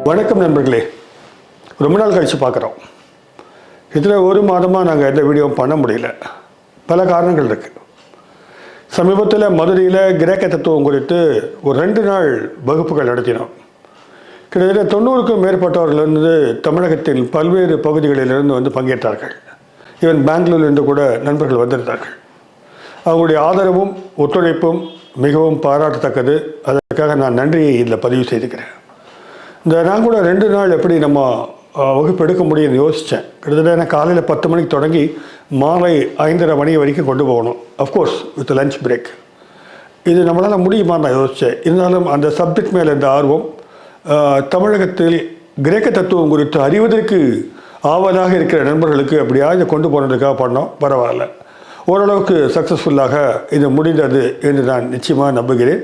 வணக்கம் நண்பர்களே. ரொம்ப நாள் கழித்து பார்க்குறோம். இதில் ஒரு மாதமாக நாங்கள் எந்த வீடியோவும் பண்ண முடியல. பல காரணங்கள் இருக்குது. சமீபத்தில் மதுரையில் கிரேக்க தத்துவம் குறித்து ஒரு 2 நாள் வகுப்புகள் நடத்தினோம். கிட்டத்தட்ட 90க்கும் மேற்பட்டவர்களிருந்து தமிழகத்தின் பல்வேறு பகுதிகளிலிருந்து வந்து பங்கேற்றார்கள். ஈவன் பெங்களூர்லேருந்து கூட நண்பர்கள் வந்திருந்தார்கள். அவங்களுடைய ஆதரவும் ஒத்துழைப்பும் மிகவும் பாராட்டத்தக்கது. அதற்காக நான் நன்றியை இதில் பதிவு செய்துக்கிறேன். நான் கூட 2 நாள் எப்படி நம்ம வகுப்பு எடுக்க முடியும்னு யோசித்தேன். கிட்டத்தட்ட எனக்கு காலையில் 10 மணிக்கு தொடங்கி மாலை 5:30 மணி வரைக்கும் கொண்டு போகணும். Of course with lunch break. இது நம்மளால் முடியுமா நான் யோசித்தேன். இருந்தாலும் அந்த சப்ஜெக்ட் மேலே இந்த ஆர்வம், தமிழகத்தில் கிரேக்க தத்துவம் குறித்து அறிவதற்கு ஆவலாக இருக்கிற நண்பர்களுக்கு அப்படியாவது கொண்டு போனதுக்காக பண்ணோம். பரவாயில்ல, ஓரளவுக்கு சக்ஸஸ்ஃபுல்லாக இது முடிந்தது என்று நான் நிச்சயமாக நம்புகிறேன்.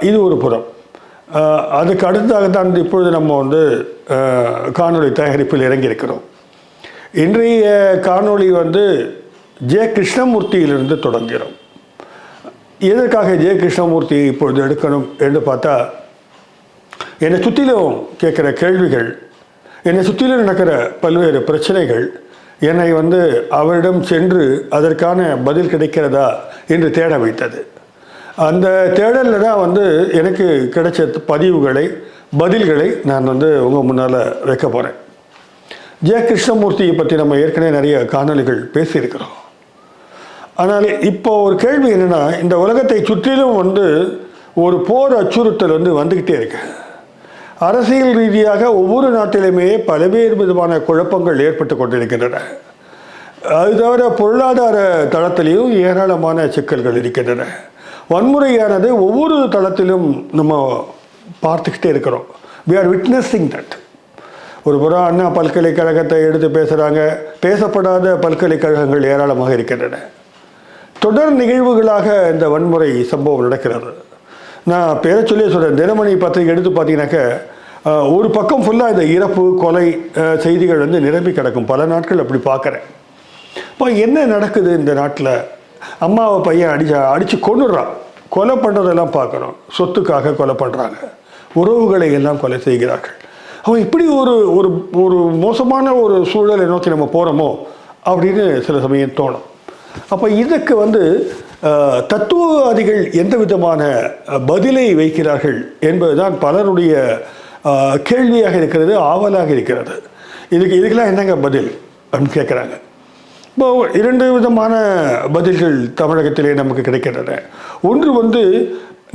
இது ஒரு புறம். அதுக்கு அடுத்ததாக தான் இப்பொழுது நம்ம வந்து காணொளி தயாரிப்பில் இறங்கியிருக்கிறோம். இன்றைய காணொளி வந்து ஜே கிருஷ்ணமூர்த்தியிலிருந்து தொடங்குகிறோம். எதற்காக ஜே கிருஷ்ணமூர்த்தி இப்பொழுது எடுக்கணும் என்று பார்த்தா, என்னை சுற்றிலும் கேட்குற கேள்விகள், என்னை சுற்றிலும் நடக்கிற பல்வேறு பிரச்சனைகள் என்னை வந்து அவரிடம் சென்று அதற்கான பதில் கிடைக்கிறதா என்று தேட வைத்தது. அந்த தேடலில் தான் வந்து எனக்கு கிடைச்ச பதில்களை நான் வந்து உங்கள் முன்னால் வைக்க போகிறேன். ஜே கிருஷ்ணமூர்த்தியை பற்றி நம்ம ஏற்கனவே நிறைய காணொளிகள் பேசியிருக்கிறோம். ஆனால் இப்போ ஒரு கேள்வி என்னென்னா, இந்த உலகத்தை சுற்றிலும் வந்து ஒரு போர் அச்சுறுத்தல் வந்து வந்துக்கிட்டே இருக்கு. அரசியல் ரீதியாக ஒவ்வொரு நாட்டிலுமே பல்வேறு விதமான குழப்பங்கள் ஏற்பட்டு கொண்டிருக்கின்றன. அது தவிர பொருளாதார தளத்திலையும் ஏராளமான சிக்கல்கள் இருக்கின்றன. வன்முறையானது ஒவ்வொரு தளத்திலும் நம்ம பார்த்துக்கிட்டே இருக்கிறோம். We are witnessing that. ஒரு புறம் அண்ணா பல்கலைக்கழகத்தை எடுத்து பேசுகிறாங்க. பேசப்படாத பல்கலைக்கழகங்கள் ஏராளமாக இருக்கின்றன. தொடர் நிகழ்வுகளாக இந்த வன்முறை சம்பவம் நடக்கிறது. நான் பேரை சொல்லி சொல்கிறேன். தினமணி பத்திரிகை எடுத்து பார்த்தீங்கன்னாக்க ஒரு பக்கம் ஃபுல்லாக இந்த இறப்பு கொலை செய்திகள் வந்து நிரம்பி கிடக்கும். பல நாட்கள் அப்படி பார்க்குறேன். இப்போ என்ன நடக்குது இந்த நாட்டில்? அம்மாவை பையன் அடித்து கொண்டுடுறான். கொலை பண்ணுறதெல்லாம் பார்க்குறோம். சொத்துக்காக கொலை பண்ணுறாங்க. உறவுகளை எல்லாம் கொலை செய்கிறார்கள். அவன் இப்படி ஒரு ஒரு ஒரு மோசமான ஒரு சூழலை நோக்கி நம்ம போகிறோமோ அப்படின்னு சில சமயம் தோணும். அப்போ இதுக்கு வந்து தத்துவவாதிகள் எந்த விதமான பதிலை வைக்கிறார்கள் என்பதுதான் பலருடைய கேள்வியாக இருக்கிறது, ஆவலாக இருக்கிறது. இதுக்கெல்லாம் என்னங்க பதில் அப்படின்னு கேட்குறாங்க. இப்போ 2 விதமான பதில்கள் தமிழகத்திலே நமக்கு கிடைக்கின்றன. ஒன்று வந்து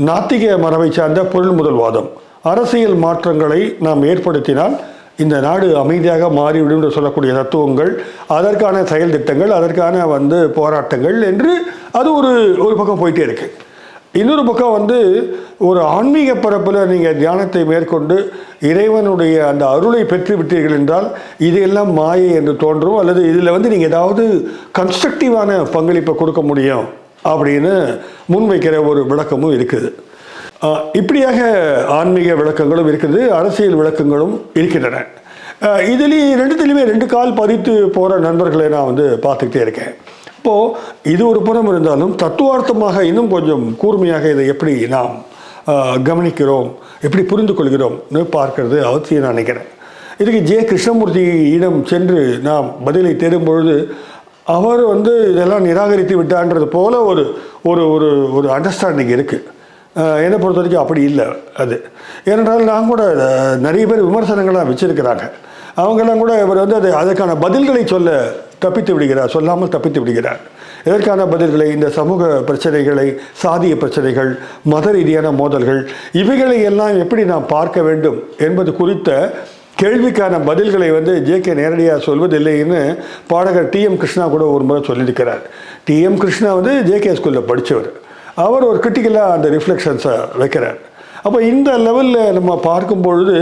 நாத்திக மரபை சார்ந்த பொருள் முதல்வாதம். அரசியல் மாற்றங்களை நாம் ஏற்படுத்தினால் இந்த நாடு அமைதியாக மாறிவிடும் என்று சொல்லக்கூடிய தத்துவங்கள், அதற்கான செயல் திட்டங்கள், அதற்கான வந்து போராட்டங்கள் என்று அது ஒரு பக்கம் போயிட்டே இருக்கு. இன்னொரு பக்கம் வந்து ஒரு ஆன்மீக பரப்பில் நீங்கள் தியானத்தை மேற்கொண்டு இறைவனுடைய அந்த அருளை பெற்று விட்டீர்கள் என்றால் இதையெல்லாம் மாயை என்று தோன்றும், அல்லது இதில் வந்து நீங்கள் ஏதாவது கன்ஸ்ட்ரக்டிவான பங்களிப்பை கொடுக்க முடியும் அப்படின்னு முன்வைக்கிற ஒரு விளக்கமும் இருக்குது. இப்படியாக ஆன்மீக விளக்கங்களும் இருக்குது, அரசியல் விளக்கங்களும் இருக்கின்றன. இதுலேயும் 2 கால் பதித்து போகிற நண்பர்களை நான் வந்து பார்த்துக்கிட்டே இருக்கேன். இப்போது இது ஒரு புறம் இருந்தாலும் தத்துவார்த்தமாக இன்னும் கொஞ்சம் கூர்மையாக இதை எப்படி நாம் கவனிக்கிறோம், எப்படி புரிந்து கொள்கிறோம்னு பார்க்கறது அவசியம் நான் நினைக்கிறேன். இதுக்கு ஜே கிருஷ்ணமூர்த்தியிடம் சென்று நாம் பதிலை தேடும் பொழுது அவர் வந்து இதெல்லாம் நிராகரித்து விட்டான்றது போல ஒரு ஒரு ஒரு அண்டர்ஸ்டாண்டிங் இருக்குது. என்னை பொறுத்த வரைக்கும் அப்படி இல்லை அது. ஏனென்றால் நான் கூட நிறைய பேர் விமர்சனங்கள்லாம் வச்சுருக்கிறாங்க. அவங்கெல்லாம் கூட இவர் வந்து அதற்கான பதில்களை சொல்லாமல் தப்பித்து விடுகிறார். இதற்கான பதில்களை, இந்த சமூக பிரச்சனைகளை, சாதிய பிரச்சனைகள், மத ரீதியான மோதல்கள், இவைகளை எல்லாம் எப்படி நாம் பார்க்க வேண்டும் என்பது குறித்த கேள்விக்கான பதில்களை வந்து ஜேகே நேரடியாக சொல்வதில்லைன்னு பாடகர் டிஎம் கிருஷ்ணா கூட ஒரு முறை சொல்லியிருக்கிறார். டிஎம் கிருஷ்ணா வந்து ஜேகே ஸ்கூலில் படித்தவர். அவர் ஒரு கிரிட்டிக்கலாக அந்த ரிஃப்ளெக்ஷன்ஸை வைக்கிறார். அப்போ இந்த லெவலில் நம்ம பார்க்கும் பொழுது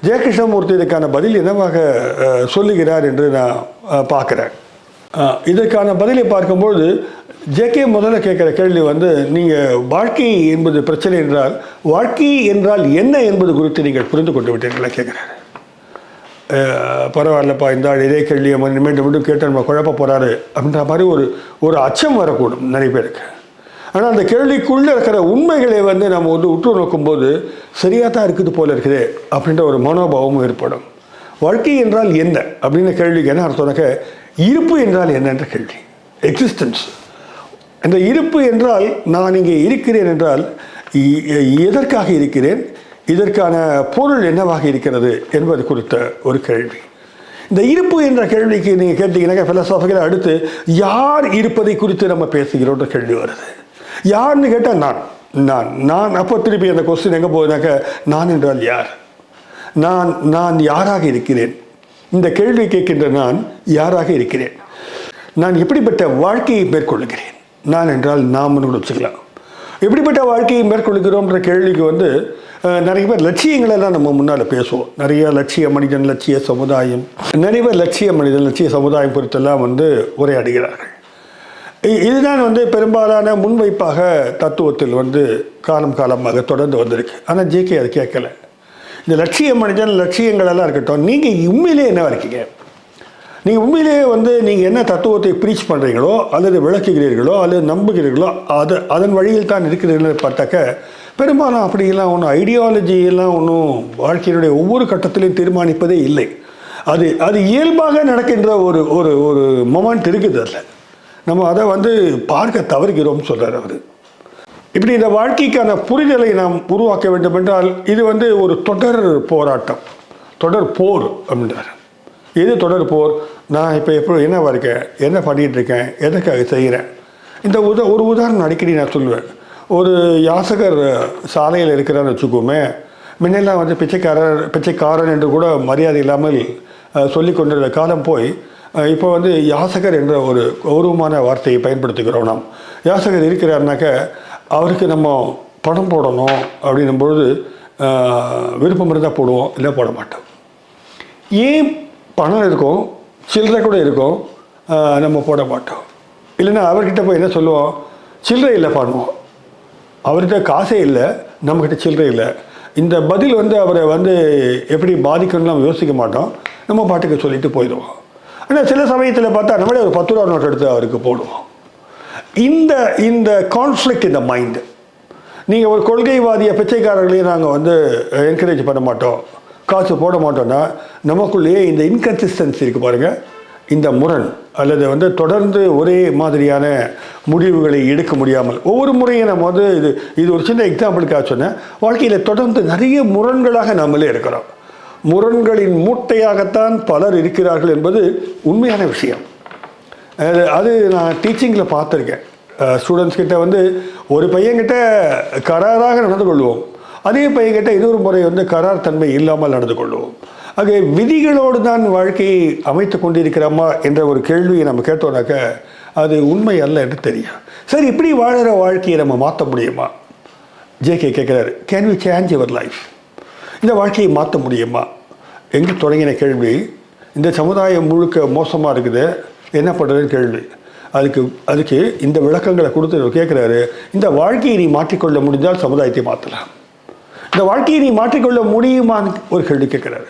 ஜே கிருஷ்ணமூர்த்தி இதுக்கான பதில் என்னவாக சொல்லுகிறார் என்று நான் பார்க்குறேன். இதற்கான பதிலை பார்க்கும்பொழுது ஜேகே முதல்ல கேட்குற கேள்வி வந்து, நீங்கள் வாழ்க்கை என்பது பிரச்சனை என்றால் வாழ்க்கை என்றால் என்ன என்பது குறித்து நீங்கள் புரிந்து கொண்டு விட்டீர்களா கேட்குறாரு. பரவாயில்லப்பா, இந்த இதே கேள்வியை மீண்டும் மீண்டும் கேட்டு நம்ம குழப்ப போகிறாரு அப்படின்ற மாதிரி ஒரு அச்சம் வரக்கூடும் நிறைய பேருக்கு. ஆனால் அந்த கேள்விக்குள்ளே இருக்கிற உண்மைகளை வந்து நம்ம வந்து உற்று நோக்கும்போது சரியாக தான் இருக்குது போல இருக்குது அப்படின்ற ஒரு மனோபாவமும் ஏற்படும். வாழ்க்கை என்றால் என்ன அப்படின்ற கேள்விக்கு என்ன அர்த்தம்னாக்க, இருப்பு என்றால் என்னன்ற கேள்வி, எக்ஸிஸ்டன்ஸ். இந்த இருப்பு என்றால் நான் இங்கே இருக்கிறேன் என்றால் எதற்காக இருக்கிறேன், இதற்கான பொருள் என்னவாக இருக்கிறது என்பது குறித்த ஒரு கேள்வி. இந்த இருப்பு என்ற கேள்விக்கு நீங்கள் கேட்டீங்கன்னாக்கா ஃபிலசாபிக்கலாக அடுத்து யார் இருப்பதை குறித்து நம்ம பேசுகிறோன்ற கேள்வி வருது. யார்னு கேட்டால் நான் நான் நான் அப்போ திருப்பி அந்த கொஸ்டின் எங்கே போகுதுனாக்க, நான் என்றால் யார், நான் யாராக இருக்கிறேன், இந்த கேள்வி கேட்கின்ற நான் யாராக இருக்கிறேன், நான் எப்படிப்பட்ட வாழ்க்கையை மேற்கொள்கிறேன், நான் என்றால் நாம்னு வச்சுக்கலாம். எப்படிப்பட்ட வாழ்க்கையை மேற்கொள்கிறோம்ன்ற கேள்விக்கு வந்து நிறைய பேர் லட்சியங்களெல்லாம் நம்ம முன்னால் பேசுவோம். நிறைய லட்சிய மனிதன், லட்சிய சமுதாயம், நிறைய பேர் லட்சிய மனிதன், லட்சிய சமுதாயம் குறித்தெல்லாம் வந்து உரையாடுகிறார்கள். இதுதான் வந்து பெரும்பாலான முன்வைப்பாக தத்துவத்தில் வந்து காலமாக தொடர்ந்து வந்திருக்கு. ஆனால் ஜேகே அது கேட்கல. இந்த லட்சிய மனிதன், லட்சியங்களெல்லாம் இருக்கட்டும், நீங்கள் உண்மையிலே என்னவா இருக்கீங்க, நீங்கள் உண்மையிலேயே வந்து நீங்கள் என்ன தத்துவத்தை ப்ரீச் பண்ணுறீங்களோ அல்லது விளக்குகிறீர்களோ அல்லது நம்புகிறீர்களோ அதன் வழியில் தான் இருக்கிறீர்கள் பார்த்தாக்க பெரும்பாலும் அப்படியெல்லாம் ஒன்றும் ஐடியாலஜியெல்லாம் ஒன்றும் வாழ்க்கையினுடைய ஒவ்வொரு கட்டத்திலையும் தீர்மானிப்பதே இல்லை. அது இயல்பாக நடக்கின்ற ஒரு ஒரு ஒரு மொமெண்ட் இருக்குது. அதில் நம்ம அதை வந்து பார்க்க தவறுகிறோம்னு சொல்கிறார் அவர். இப்படி இந்த வாழ்க்கைக்கான புரிதலை நாம் உருவாக்க வேண்டும் என்றால் இது வந்து ஒரு தொடர் போராட்டம், தொடர் போர் அப்படின்றார். எது தொடர் போர்? நான் இப்போ என்னவா இருக்கேன், என்ன பண்ணிகிட்டு இருக்கேன், எதற்காக செய்கிறேன். இந்த ஒரு உதாரணம் அடிக்கடி நான் சொல்லுவேன். ஒரு யாசகர் சாலையில் இருக்கிறான்னு வச்சுக்கோமே, முன்னெல்லாம் வந்து பிச்சைக்காரன் என்று கூட மரியாதை இல்லாமல் சொல்லி கொண்டிருந்த காலம் போய் இப்போ வந்து யாசகர் என்ற ஒரு கௌரவமான வார்த்தையை பயன்படுத்துகிறோம். நாம் யாசகர் இருக்கிறாருனாக்க அவருக்கு நம்ம பணம் போடணும் அப்படின்னும் பொழுது விருப்பம் இருந்தால் போடுவோம், இல்லை போட மாட்டோம். ஏன் பணம் இருக்கும், சில்லறை கூட இருக்கும், நம்ம போட மாட்டோம். இல்லைன்னா அவர்கிட்ட போய் என்ன சொல்லுவோம், சில்லறை இல்லை பண்ணுவோம். அவர்கிட்ட காசே இல்லை, நம்மக்கிட்ட சில்லறை இல்லை. இந்த பதில் வந்து அவரை வந்து எப்படி பாதிக்கணும்னு நம்ம யோசிக்க மாட்டோம், நம்ம பாட்டுக்கு சொல்லிட்டு போயிடுவோம். ஆனால் சில சமயத்தில் பார்த்தா நம்மளே ஒரு 10 ரூபா நோட் எடுத்து அவருக்கு போடுவோம். இந்த கான்ஃப்ளிக்ட் இந்த மைண்டு. நீங்கள் ஒரு கொள்கைவாதிய பிச்சைக்காரர்களையும் நாங்கள் வந்து என்கரேஜ் பண்ண மாட்டோம், காசு போட மாட்டோம்னா நமக்குள்ளேயே இந்த இன்கன்சிஸ்டன்சி இருக்குது பாருங்கள், இந்த முரண் அல்லது வந்து தொடர்ந்து ஒரே மாதிரியான முடிவுகளை எடுக்க முடியாமல் ஒவ்வொரு முறையும் நம்ம வந்து இது ஒரு சின்ன எக்ஸாம்பிளுக்காக சொன்னேன். வாழ்க்கையில் தொடர்ந்து நிறைய முரண்களாக நம்மளே இருக்கிறோம். முரண்களின் மூட்டையாகத்தான் பலர் இருக்கிறார்கள் என்பது உண்மையான விஷயம். அது நான் டீச்சிங்கில் பார்த்துருக்கேன். ஸ்டூடெண்ட்ஸ் கிட்ட வந்து ஒரு பையன்கிட்ட கராராக நடந்து கொள்வோம், அதே பையன்கிட்ட இன்னொரு முறை வந்து கரார் தன்மை இல்லாமல் நடந்து கொள்வோம். ஆக விதிகளோடு தான் வாழ்க்கையை அமைத்து கொண்டிருக்கிறோமா என்ற ஒரு கேள்வியை நம்ம கேட்டோம்னாக்க அது உண்மை அல்ல என்று தெரியும். சரி, இப்படி வாழற வாழ்க்கையை நம்ம மாற்ற முடியுமா? ஜேகே கேட்குறாரு, can we change your life? இந்த வாழ்க்கையை மாற்ற முடியுமா? எங்கே தொடங்கின கேள்வி. இந்த சமுதாயம் முழுக்க மோசமாக இருக்குது, என்ன பண்ணுறதுன்னு கேள்வி. அதுக்கு இந்த விளக்கங்களை கொடுத்து கேட்குறாரு, இந்த வாழ்க்கையை நீ மாற்றிக்கொள்ள முடிந்தால் சமுதாயத்தை மாற்றலாம். இந்த வாழ்க்கையை நீ மாற்றிக்கொள்ள முடியுமான்னு ஒரு கேள்வி கேட்குறாரு.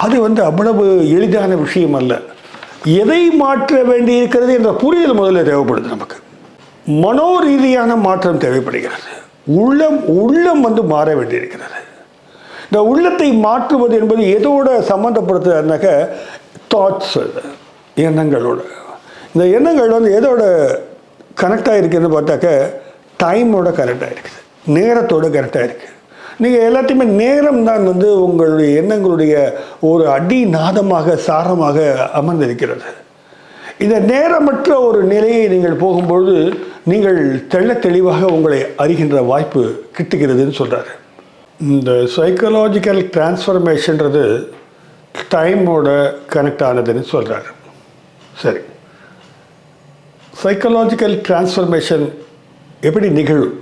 அது வந்து அவ்வளவு எளிதான விஷயம் அல்ல. எதை மாற்ற வேண்டி இருக்கிறது என்ற புரிதல் முதல்ல தேவைப்படுது. நமக்கு மனோரீதியான மாற்றம் தேவைப்படுகிறது. உள்ளம் வந்து மாற வேண்டியிருக்கிறது. இந்த உள்ளத்தை மாற்றுவது என்பது எதோட சம்மந்தப்படுத்துறதுனாக்க தாட்ஸ், எண்ணங்களோட. இந்த எண்ணங்கள் வந்து எதோட கனெக்டாக இருக்குதுன்னு பார்த்தாக்க டைமோட கனெக்டாக இருக்குது, நேரத்தோட கனெக்டாக இருக்குது. நீங்கள் எல்லாத்தையுமே நேரம் தான் வந்து உங்களுடைய எண்ணங்களுடைய ஒரு அடிநாதமாக சாரமாக அமர்ந்திருக்கிறது. இந்த நேரமற்ற ஒரு நிலையை நீங்கள் போகும்பொழுது நீங்கள் தெளிவாக உங்களை அறிகின்ற வாய்ப்பு கிட்டுகிறதுன்னு சொல்கிறாரு. இந்த சைக்கலாஜிக்கல் டிரான்ஸ்ஃபர்மேஷன்றது டைமோட கனெக்ட் ஆனதுன்னு சொல்கிறாரு. சரி, சைக்கலாஜிக்கல் டிரான்ஸ்ஃபர்மேஷன் எப்படி நிகழும்?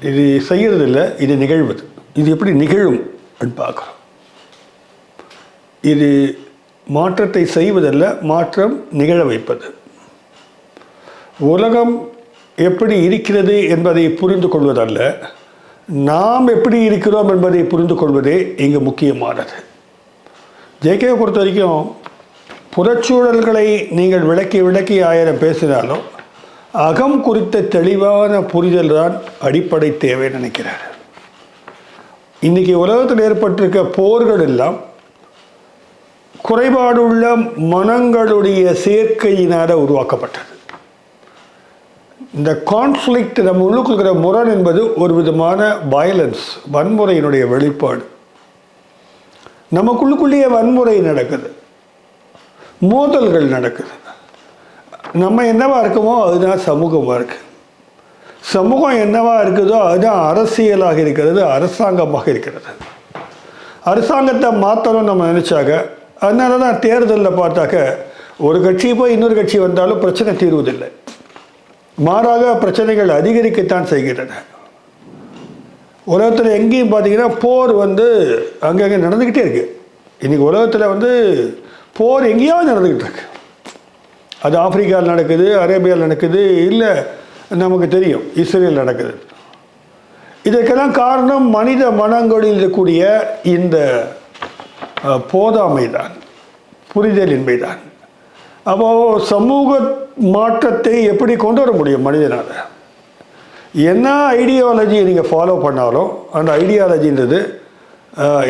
இது செய்கிறது இல்லை, இது நிகழ்வது. இது எப்படி நிகழும் அப்படின்னு பார்க்குறோம். இது மாற்றத்தை செய்வதல்ல, மாற்றம் நிகழ வைப்பது. உலகம் எப்படி இருக்கிறது என்பதை புரிந்து கொள்வதல்ல, நாம் எப்படி இருக்கிறோம் என்பதை புரிந்து கொள்வதே இங்கு முக்கியமானது. ஜேகேவை பொறுத்த வரைக்கும் புறச்சூழல்களை நீங்கள் விளக்கி 1000 பேசினாலும் அகம் குறித்த தெளிவான புரிதல் தான் அடிப்படை தேவை நினைக்கிறார். இன்றைக்கி உலகத்தில் ஏற்பட்டிருக்க போர்கள் எல்லாம் குறைபாடுள்ள மனங்களுடைய சேர்க்கையினால் உருவாக்கப்பட்டது. இந்த கான்ஃப்ளிக்ட் நம்ம உள்ளுக்கு இருக்கிற முரண் என்பது ஒரு விதமான வயலன்ஸ், வன்முறையினுடைய வெளிப்பாடு. நமக்குள்ளுக்குள்ளேயே வன்முறை நடக்குது, மோதல்கள் நடக்குது. நம்ம என்னவா இருக்குமோ அதுதான் சமூகமாக இருக்குது. சமூகம் என்னவா இருக்குதோ அதுதான் அரசியலாக இருக்கிறது, அரசாங்கமாக இருக்கிறது. அரசாங்கத்தை மாற்றணும் நம்ம நினச்சாக்க, அதனால தான் தேர்தலில் பார்த்தாக்க ஒரு கட்சி போய் இன்னொரு கட்சி வந்தாலும் பிரச்சனை தீர்வதில்லை, மாறாக பிரச்சனைகள் அதிகரிக்கத்தான் செய்கின்றன. உலகத்தில் எங்கேயும் பார்த்தீங்கன்னா போர் அங்கங்கே நடந்துக்கிட்டே இருக்குது. இன்றைக்கி உலகத்தில் போர் எங்கேயாவது நடந்துக்கிட்டு இருக்கு. அது ஆப்பிரிக்காவில் நடக்குது, அரேபியாவில் நடக்குது, இல்லை நமக்கு தெரியும் இஸ்ரேல் நடக்குது. இதற்கெல்லாம் காரணம் மனித மனங்களில் இருக்கக்கூடிய இந்த போதாமை தான், புரிதலின்மை தான். அப்போது சமூக மாற்றத்தை எப்படி கொண்டு வர முடியும் மனிதனால்? என்ன ஐடியாலஜியை நீங்கள் ஃபாலோ பண்ணாலும் அந்த ஐடியாலஜின்றது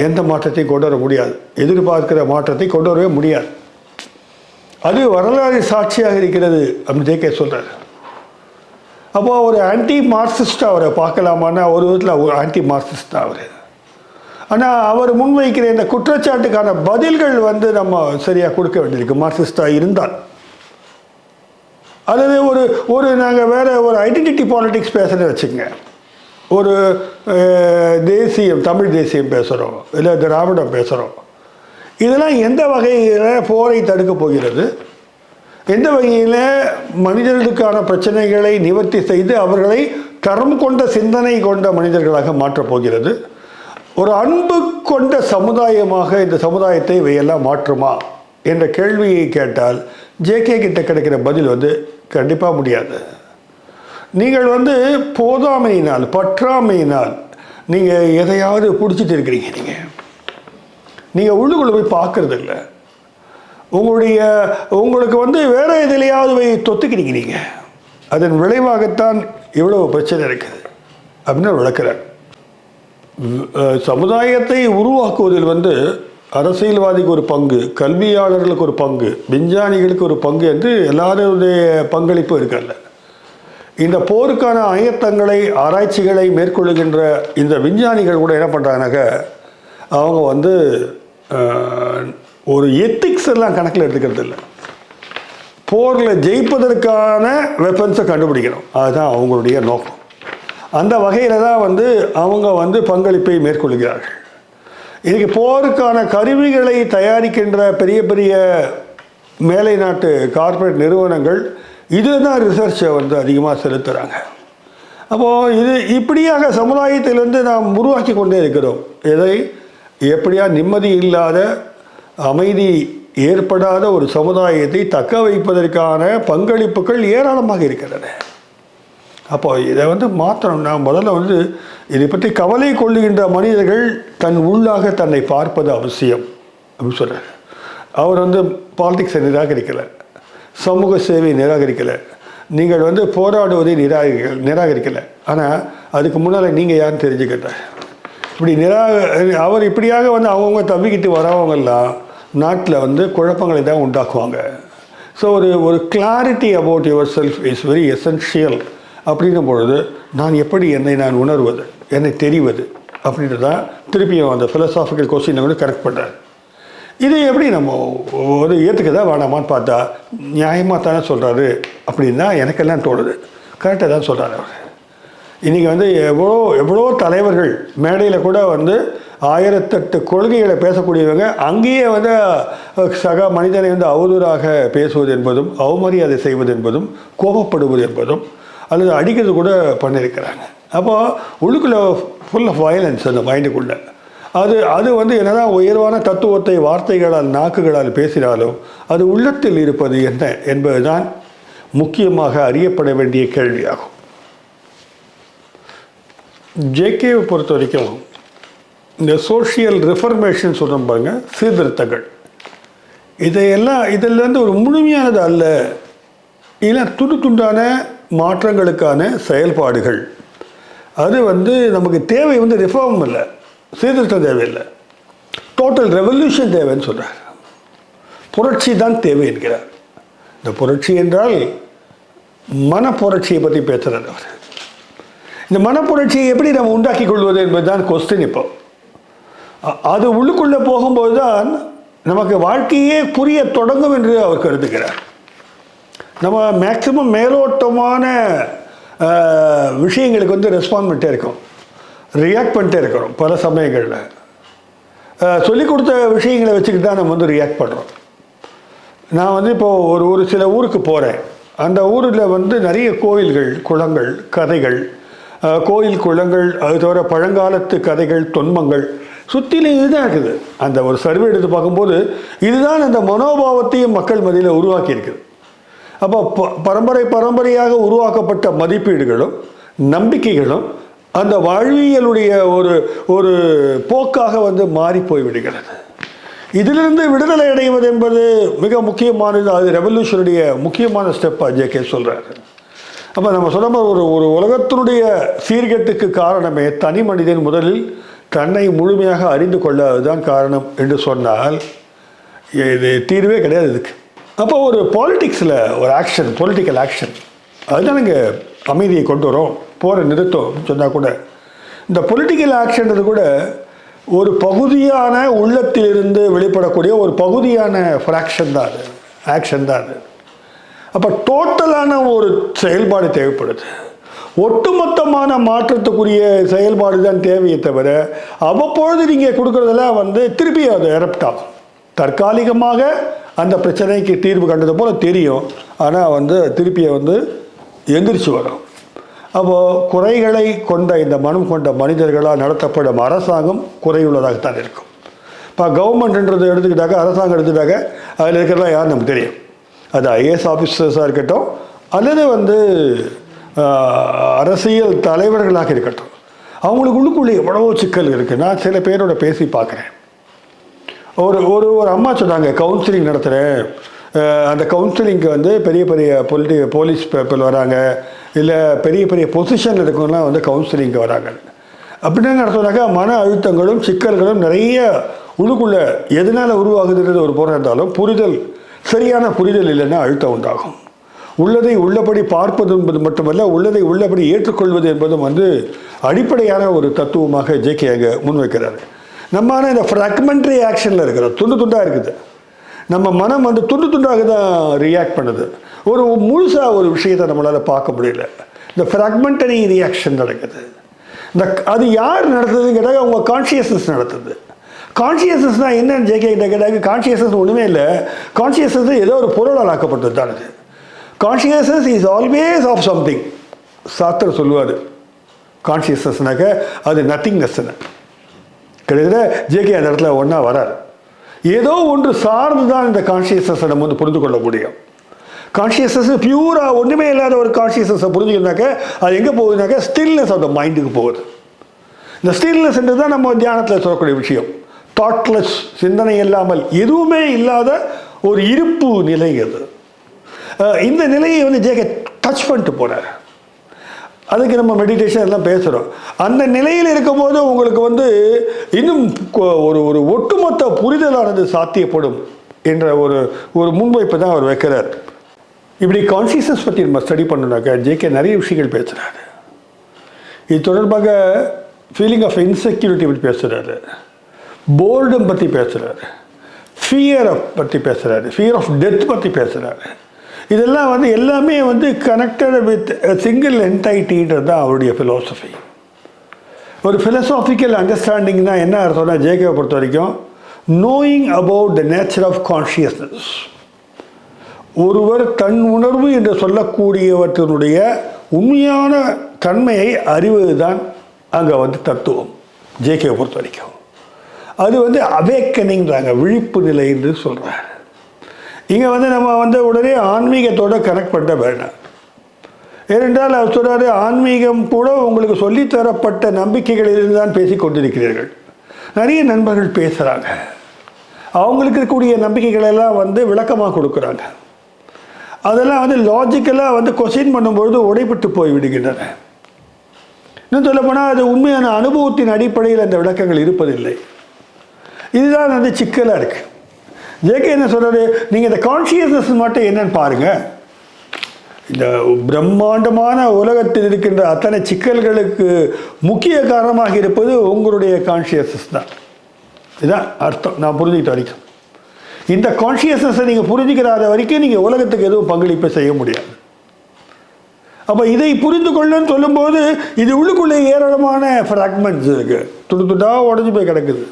எந்த மாற்றத்தையும் கொண்டு வர முடியாது, எதிர்பார்க்கிற மாற்றத்தை கொண்டு வரவே முடியாது. அது வரலாறு சாட்சியாக இருக்கிறது அப்படின்னு ஜேகே சொல்கிறார். அப்போது ஒரு ஆன்டி மார்க்சிஸ்டாக அவரை பார்க்கலாமான்னா ஒரு விதத்தில் ஒரு ஆன்டி மார்க்சிஸ்ட் தான் அவர். ஆனால் அவர் முன்வைக்கிற இந்த குற்றச்சாட்டுக்கான பதில்கள் நம்ம சரியாக கொடுக்க வேண்டியிருக்கு மார்க்சிஸ்டாக இருந்தால். அல்லது ஒரு நாங்கள் வேறு ஒரு ஐடென்டிட்டி பாலிட்டிக்ஸ் பேசுகிறேன்னு வச்சுக்கோங்க. ஒரு தேசியம், தமிழ் தேசியம் பேசுகிறோம், இல்லை திராவிடம் பேசுகிறோம். இதெல்லாம் எந்த வகையில் போரை தடுக்க போகிறது? எந்த வகையில் மனிதர்களுக்கான பிரச்சனைகளை நிவர்த்தி செய்து அவர்களை தரம் கொண்ட சிந்தனை கொண்ட மனிதர்களாக மாற்றப் போகிறது? ஒரு அன்பு கொண்ட சமுதாயமாக இந்த சமுதாயத்தை இவையெல்லாம் மாற்றுமா என்ற கேள்வியை கேட்டால் ஜேகே கிட்ட கிடைக்கிற பதில் கண்டிப்பாக முடியாது. நீங்கள் போதாமையினால், பற்றாமையினால் நீங்கள் எதையாவது பிடிச்சிட்டு இருக்கிறீங்க. நீங்கள் உள்ளுக்குள்ளே போய் பார்க்கறது இல்லை. உங்களுக்கு வேறு எதிலையாவது போய் தொத்துக்கிறீங்க. நீங்கள் அதன் விளைவாகத்தான் இவ்வளவு பிரச்சனை இருக்குது அப்படின்னு விளக்குறார். சமுதாயத்தை உருவாக்குவதில் அரசியல்வாதிக்கு ஒரு பங்கு, கல்வியாளர்களுக்கு ஒரு பங்கு, விஞ்ஞானிகளுக்கு ஒரு பங்கு என்று எல்லாருடைய பங்களிப்பு இருக்கல்ல. இந்த போருக்கான ஆயத்தங்களை, ஆராய்ச்சிகளை மேற்கொள்ளுகின்ற இந்த விஞ்ஞானிகள் கூட என்ன பண்ணுறாங்கனாக்க, அவங்க ஒரு எத்திக்ஸ் எல்லாம் கணக்கில் எடுத்துக்கிறது இல்லை. போரில் ஜெயிப்பதற்கான வெப்பன்ஸை கண்டுபிடிக்கணும், அதுதான் அவங்களுடைய நோக்கம். அந்த வகையில் தான் அவங்க பங்களிப்பை மேற்கொள்கிறார்கள். இன்றைக்கி போருக்கான கருவிகளை தயாரிக்கின்ற பெரிய பெரிய மேலை நாட்டு கார்ப்பரேட் நிறுவனங்கள் இதில் தான் ரிசர்ச்சை அதிகமாக செலுத்துகிறாங்க. அப்போது இது இப்படியாக சமுதாயத்திலிருந்து நாம் உருவாக்கி கொண்டே இருக்கிறோம். எதை எப்படியா நிம்மதி இல்லாத, அமைதி ஏற்படாத ஒரு சமுதாயத்தை தக்க வைப்பதற்கான பங்களிப்புகள் ஏராளமாக இருக்கின்றன. அப்போ இதை மாற்றணும். நான் முதல்ல இதை பற்றி கவலை கொள்ளுகின்ற மனிதர்கள் தன் உள்ளாக தன்னை பார்ப்பது அவசியம் அப்படின்னு சொல்கிறார். அவர் பாலிடிக்ஸை நிராகரிக்கலை, சமூக சேவையை நிராகரிக்கலை, நீங்கள் போராடுவதை நிராகரிக்கலை. ஆனால் அதுக்கு முன்னால் நீங்கள் யாருன்னு தெரிஞ்சுக்கிட்டார். இப்படி அவர் இப்படியாக அவங்கவுங்க தவிக்கிட்டு வரவங்கெல்லாம் நாட்டில் குழப்பங்களை தான் உண்டாக்குவாங்க. ஸோ ஒரு clarity about your self is very essential. அப்படின்னும் பொழுது நான் எப்படி நான் உணர்வது, என்னை தெரிவது அப்படின்ட்டு தான் திருப்பியும் அந்த ஃபிலசாபிக்கல் கொஸ்டினை கரெக்ட் பண்ணுறார். இது எப்படி நம்ம ஏற்றுக்கதா வேணாமான்னு பார்த்தா நியாயமாக தானே சொல்கிறாரு அப்படின்னு தான் எனக்கெல்லாம் தோணுது. கரெக்டாக தான் சொல்கிறாரு அவர். இன்றைக்கி எவ்வளோ தலைவர்கள் மேடையில் கூட 1008 கொள்கைகளை பேசக்கூடியவங்க அங்கேயே சக மனிதனை அவதூறாக பேசுவது என்பதும், அவமரியாதை செய்வது என்பதும், கோபப்படுவது என்பதும், அல்லது அடிக்கிறது கூட பண்ணியிருக்கிறாங்க. அப்போது உள்ளுக்குள்ளே ஃபுல் ஆஃப் வயலன்ஸ் அந்த மைண்டுக்குள்ளே. அது என்னதான் உயர்வான தத்துவத்தை வார்த்தைகளால், நாக்குகளால் பேசினாலும் அது உள்ளத்தில் இருப்பது என்ன என்பதுதான் முக்கியமாக அறியப்பட வேண்டிய கேள்வியாகும். ஜேகேவை பொறுத்த வரைக்கும் இந்த சோஷியல் ரிஃபர்மேஷன் சொல்கிறோம் பாருங்க, சீர்திருத்தங்கள், இதிலேருந்து ஒரு முழுமையானது அல்ல, இல்லை துண்டு துண்டான மாற்றங்களுக்கான செயல்பாடுகள். அது நமக்கு தேவை ரிஃபார்ம் இல்லை, சீர்திருத்தம் தேவையில்லை, டோட்டல் ரெவல்யூஷன் தேவைன்னு சொல்கிறார். புரட்சி தான் தேவை என்கிறார். இந்த புரட்சி என்றால் மனப்புரட்சியை பற்றி பேசுகிறார் அவர். இந்த மனப்புரட்சியை எப்படி நம்ம உண்டாக்கி கொள்வது என்பது தான் கொஸ்டின். இப்போ அது உள்ளுக்குள்ளே போகும்போது தான் நமக்கு வாழ்க்கையே புரிய தொடங்கும் என்று அவர் கருதுகிறார். நம்ம மேக்சிமம் மேலோட்டமான விஷயங்களுக்கு ரெஸ்பாண்ட் பண்ணிட்டே இருக்கோம், ரியாக்ட் பண்ணிட்டே இருக்கிறோம். பல சமயங்களில் சொல்லிக் கொடுத்த விஷயங்களை வச்சுக்கிட்டு தான் நம்ம ரியாக்ட் பண்ணுறோம். நான் இப்போது ஒரு சில ஊருக்கு போகிறேன். அந்த ஊரில் நிறைய கோயில்கள், குளங்கள், கதைகள், கோயில் குளங்கள், அது தவிர பழங்காலத்து கதைகள், தொன்மங்கள் சுற்றிலும் இதுதான் இருக்குது. அந்த ஒரு சர்வே எடுத்து பார்க்கும்போது இதுதான் அந்த மனோபாவத்தையும் மக்கள் மத்தியில் உருவாக்கி இருக்குது. அப்போ பரம்பரையாக உருவாக்கப்பட்ட மதிப்பீடுகளும் நம்பிக்கைகளும் அந்த வாழ்வியலுடைய ஒரு போக்காக மாறி போய்விடுகிறது. இதிலிருந்து விடுதலை அடைவது என்பது மிக முக்கியமானது. அது ரெவல்யூஷனுடைய முக்கியமான ஸ்டெப்பாக ஜேகே சொல்கிறாரு. அப்போ நம்ம சொல்ல ஒரு உலகத்தினுடைய சீர்கேட்டுக்கு காரணமே தனி மனிதன் முதலில் தன்னை முழுமையாக அறிந்து கொள்ள அதுதான் காரணம் என்று சொன்னால் இது தீர்வே கிடையாது இதுக்கு. அப்போ ஒரு பாலிட்டிக்ஸில் ஒரு ஆக்ஷன், பொலிட்டிக்கல் ஆக்ஷன், அதுதான் இங்கே அமைதியை கொண்டு வரும், போரை நிறுத்தம் சொன்னால் கூட இந்த பொலிட்டிக்கல் ஆக்ஷன்றது கூட ஒரு பகுதியான உள்ளத்திலிருந்து வெளிப்படக்கூடிய ஒரு பகுதியான ஃப்ராக்ஷன் தான் அது, ஆக்ஷன் தான் அது. அப்போ டோட்டலான ஒரு செயல்பாடு தேவைப்படுது. ஒட்டுமொத்தமான மாற்றத்துக்குரிய செயல்பாடு தான் தேவையை தவிர அவ்வப்பொழுது நீங்கள் கொடுக்குறதெல்லாம் திருப்பி அது எரப்ட் ஆகும். தற்காலிகமாக அந்த பிரச்சனைக்கு தீர்வு கண்டது போல் தெரியும், ஆனால் திருப்பியை எந்திரிச்சு வரும். அப்போது குறைகளை கொண்ட இந்த மனம் கொண்ட மனிதர்களால் நடத்தப்படும் அரசாங்கம் குறையுள்ளதாகத்தான் இருக்கும். இப்போ கவர்மெண்ட்ன்றது எடுத்துக்கிட்டாக்க, அரசாங்கம் எடுத்துக்கிட்டாக்க அதில் இருக்கிறதா யார் நமக்கு தெரியும். அது ஐஏஎஸ் ஆஃபீஸர்ஸாக இருக்கட்டும் அல்லது அரசியல் தலைவர்களாக இருக்கட்டும், அவங்களுக்கு உள்ளுக்குள்ளே எவ்வளவோ சிக்கல் இருக்குது. நான் சில பேரோட பேசி பார்க்குறேன். ஒரு அம்மா சொன்னாங்க, கவுன்சிலிங் நடத்துகிறேன், அந்த கவுன்சிலிங்க்கு பெரிய பெரிய போலீஸ் பீப்புள் வராங்க, இல்லை பெரிய பொசிஷன் இருக்கவங்களாம் கவுன்சிலிங்க்கு வராங்க. அப்படின்னா நடத்துனாக்கா மன அழுத்தங்களும் சிக்கல்களும் நிறைய உள்ளுக்குள்ளே எதனால் உருவாகுதுன்றது ஒரு பொருள் இருந்தாலும் சரியான புரிதல் இல்லைன்னா அழுத்தம் உண்டாகும். உள்ளதை உள்ளபடி பார்ப்பது என்பது மட்டுமல்ல, உள்ளதை உள்ளபடி ஏற்றுக்கொள்வது என்பதும் அடிப்படையான ஒரு தத்துவமாக ஜேகே அங்கே முன்வைக்கிறாரு. நம்ம இந்த ஃப்ராக்மெண்ட்ரி ஆக்ஷனில் இருக்கிறோம், துண்டாக இருக்குது. நம்ம மனம் துண்டு துண்டாக தான் ரியாக்ட் பண்ணுது. ஒரு முழுசாக ஒரு விஷயத்தை நம்மளால் பார்க்க முடியல. இந்த ஃப்ராக்மெண்டரி ரியாக்ஷன் நடக்குது. அது யார் நடத்துதுன்னு கேட்டால் அவங்க கான்ஷியஸ்னஸ் நடத்துது. கான்ஷியஸ்னஸ்னால் என்னன்னு ஜேகே கிட்ட கேட்டாங்க. கான்ஷியஸ்னஸ் ஒன்றுமே இல்லை, கான்ஷியஸ்னஸ் ஏதோ ஒரு பொருளால் ஆக்கப்பட்டது தான் அது. Consciousness is always of something. சாஸ்திரம் சொல்லுவார், கான்ஷியஸ்னஸ்னாக்க அது நத்திங்னஸ்ன்னு. கிட்டத்தட்ட ஜேகே அந்த இடத்துல ஒன்றா வரார். ஏதோ ஒன்று சார்ந்து தான் இந்த கான்ஷியஸ்னஸை நம்ம புரிந்து கொள்ள முடியும். கான்ஷியஸ்னஸ் பியூராக ஒன்றுமே இல்லாத ஒரு கான்ஷியஸ்னஸை புரிஞ்சுக்கணுனாக்க அது எங்கே போகுதுனாக்கா ஸ்டில்னஸ் ஆஃப் த மைண்டுக்கு போகுது. இந்த ஸ்டில்னஸ்ன்றது தான் நம்ம தியானத்தில் சொல்லக்கூடிய விஷயம். தாட்லெஸ், சிந்தனை இல்லாமல் எதுவுமே இல்லாத ஒரு இருப்பு நிலை அது. இந்த நிலையை ஜேகே டச் பண்ணிட்டு போகிறார். அதுக்கு நம்ம மெடிடேஷன் எல்லாம் பேசுகிறோம். அந்த நிலையில் இருக்கும்போது உங்களுக்கு இன்னும் ஒரு ஒட்டுமொத்த புரிதலானது சாத்தியப்படும் என்ற ஒரு முன்வைப்பை தான் அவர் வைக்கிறார். இப்படி கான்ஷியஸ்னஸ் பற்றி நம்ம ஸ்டடி பண்ணோம்னாக்கா ஜேகே நிறைய விஷயங்கள் பேசுகிறாரு. இது தொடர்பாக ஃபீலிங் ஆஃப் இன்செக்யூரிட்டி பற்றி பேசுகிறாரு, போர்டம் பற்றி பேசுகிறாரு, ஃபியர் பற்றி பேசுகிறாரு, ஃபியர் ஆஃப் டெத் பற்றி பேசுகிறாரு. இதெல்லாம் எல்லாமே கனெக்டட் வித் சிங்கிள் என்டைட்டின்றது தான் அவருடைய ஃபிலாசபி. ஒரு ஃபிலசாபிக்கல் அண்டர்ஸ்டாண்டிங் தான் என்ன அர்த்தம்னா ஜேகேவை பொறுத்த வரைக்கும் knowing about the nature of consciousness. ஒருவர் தன் உணர்வு என்று சொல்லக்கூடியவற்றினுடைய உண்மையான தன்மையை அறிவது தான் அங்கே தத்துவம் ஜேகேவை பொறுத்த வரைக்கும். அது அவேக்கனிங்கிறாங்க, விழிப்பு நிலை என்று சொல்கிறாங்க. இங்கே நம்ம உடனே ஆன்மீகத்தோடு கனெக்ட் பண்ண வேண்டாம். ஏனென்றால் அவர் சொல்கிறாரு, ஆன்மீகம் கூட உங்களுக்கு சொல்லித்தரப்பட்ட நம்பிக்கைகளிலிருந்து தான் பேசி கொண்டிருக்கிறீர்கள். நிறைய நண்பர்கள் பேசுகிறாங்க, அவங்களுக்கு இருக்கக்கூடிய நம்பிக்கைகளெல்லாம் விளக்கமாக கொடுக்குறாங்க. அதெல்லாம் வந்து லாஜிக்கலாக வந்து கொஸ்டின் பண்ணும்பொழுது உடைப்பட்டு போய் விடுகின்றன. இன்னும் சொல்லப்போனால் அது உண்மையான அனுபவத்தின் அடிப்படையில் அந்த விளக்கங்கள் இருப்பதில்லை. இதுதான் வந்து சிக்கலாக இருக்குது. ஜேகே என்ன சொல்கிறது, நீங்கள் இந்த கான்ஷியஸ்னஸ் மட்டும் என்னன்னு பாருங்கள். இந்த பிரம்மாண்டமான உலகத்தில் இருக்கின்ற அத்தனை சிக்கல்களுக்கு முக்கிய காரணமாக இருப்பது உங்களுடைய கான்ஷியஸ்னஸ் தான். இதுதான் அர்த்தம் நான் புரிஞ்சுக்கிட்ட வரைக்கும். இந்த கான்ஷியஸ்னஸை நீங்கள் புரிஞ்சுக்கிறாத வரைக்கும் நீங்கள் உலகத்துக்கு எதுவும் பங்களிப்பை செய்ய முடியாது. அப்போ இதை புரிந்து கொள்ளுன்னு சொல்லும்போது இது உள்ளுக்குள்ளே ஏராளமான ஃப்ராக்மெண்ட்ஸ் இருக்குது, துண்டு துண்டாக உடஞ்சி போய் கிடக்குது.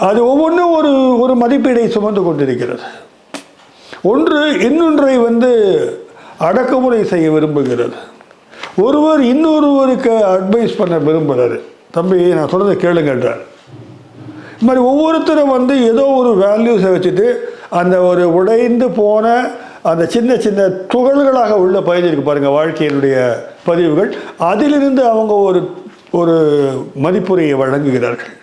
அது ஒவ்வொன்றும் ஒரு ஒரு மதிப்பீடை சுமந்து கொண்டிருக்கிறது. ஒன்று இன்னொன்றை வந்து அடக்குமுறை செய்ய விரும்புகிறது. ஒருவர் இன்னொருவருக்கு அட்வைஸ் பண்ண விரும்புகிறாரு. தம்பி நான் சொல்கிறத கேளுங்கன்றார். இது மாதிரி ஒவ்வொருத்தரும் வந்து ஏதோ ஒரு வேல்யூஸை வச்சுட்டு அந்த ஒரு உடைந்து போன அந்த சின்ன சின்ன துகள்களாக உள்ள பதிஞ்சிருக்கு பாருங்கள் வாழ்க்கையினுடைய பதிவுகள். அதிலிருந்து அவங்க ஒரு ஒரு மதிப்புரையை வழங்குகிறார்கள்.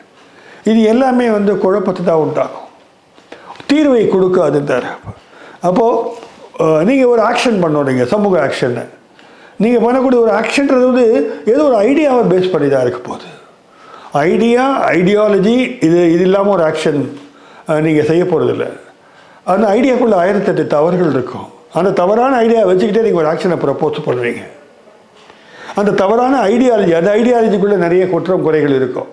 இது எல்லாமே வந்து குழப்பத்தை தான் உண்டாகும், தீர்வை கொடுக்காதுன்றார். அப்போது நீங்கள் ஒரு ஆக்ஷன் பண்ணுறீங்க, சமூக ஆக்ஷன்னு. நீங்கள் பண்ணக்கூடிய ஒரு ஆக்ஷன்றது வந்து ஏதோ ஒரு ஐடியாவை பேஸ் பண்ணி தான் இருக்க போகுது. ஐடியாலஜி இது இல்லாமல் ஒரு ஆக்ஷன் நீங்கள் செய்ய போகிறதில்ல. அந்த ஐடியாக்குள்ளே 1008 தவறுகள் இருக்கும். அந்த தவறான ஐடியாவை வச்சுக்கிட்டே நீங்கள் ஒரு ஆக்ஷனை ப்ரப்போஸ் பண்ணுறீங்க. அந்த தவறான ஐடியாலஜி, அந்த ஐடியாலஜிக்குள்ளே நிறைய குற்றம் குறைகள் இருக்கும்.